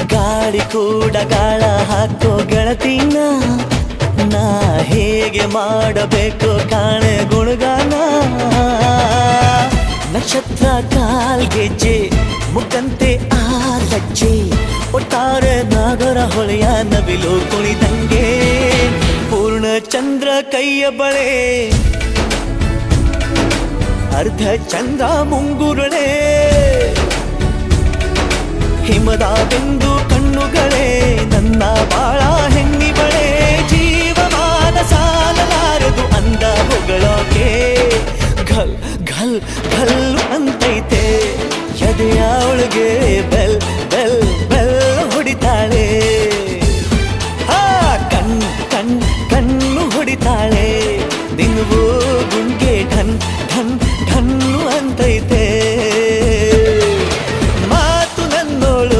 ಗಾಳಿ ಕೂಡ ಗಾಳ ಹಾಕೋ ಗೆಳತಿನ ನಾ ಹೇಗೆ ಮಾಡಬೇಕು ಕಾಣೆ ಗುಣಗಾನ ನಕ್ಷತ್ರ ಕಾಲ್ಗೆಜ್ಜೆ ಮುಖಂತೆ ಆ ಲಜ್ಜೆ ಒಟ್ಟಾರೆ ನಾಗರ ಹೊಳೆಯ ನವಿಲು ಕುಣಿದಂಗೆ ಪೂರ್ಣ ಚಂದ್ರ ಕೈಯ ಬಳೆ ಅರ್ಧ ಚಂದ್ರ ಮುಂಗುರುಳೆ ಹಿಮದ ಬಿಂದು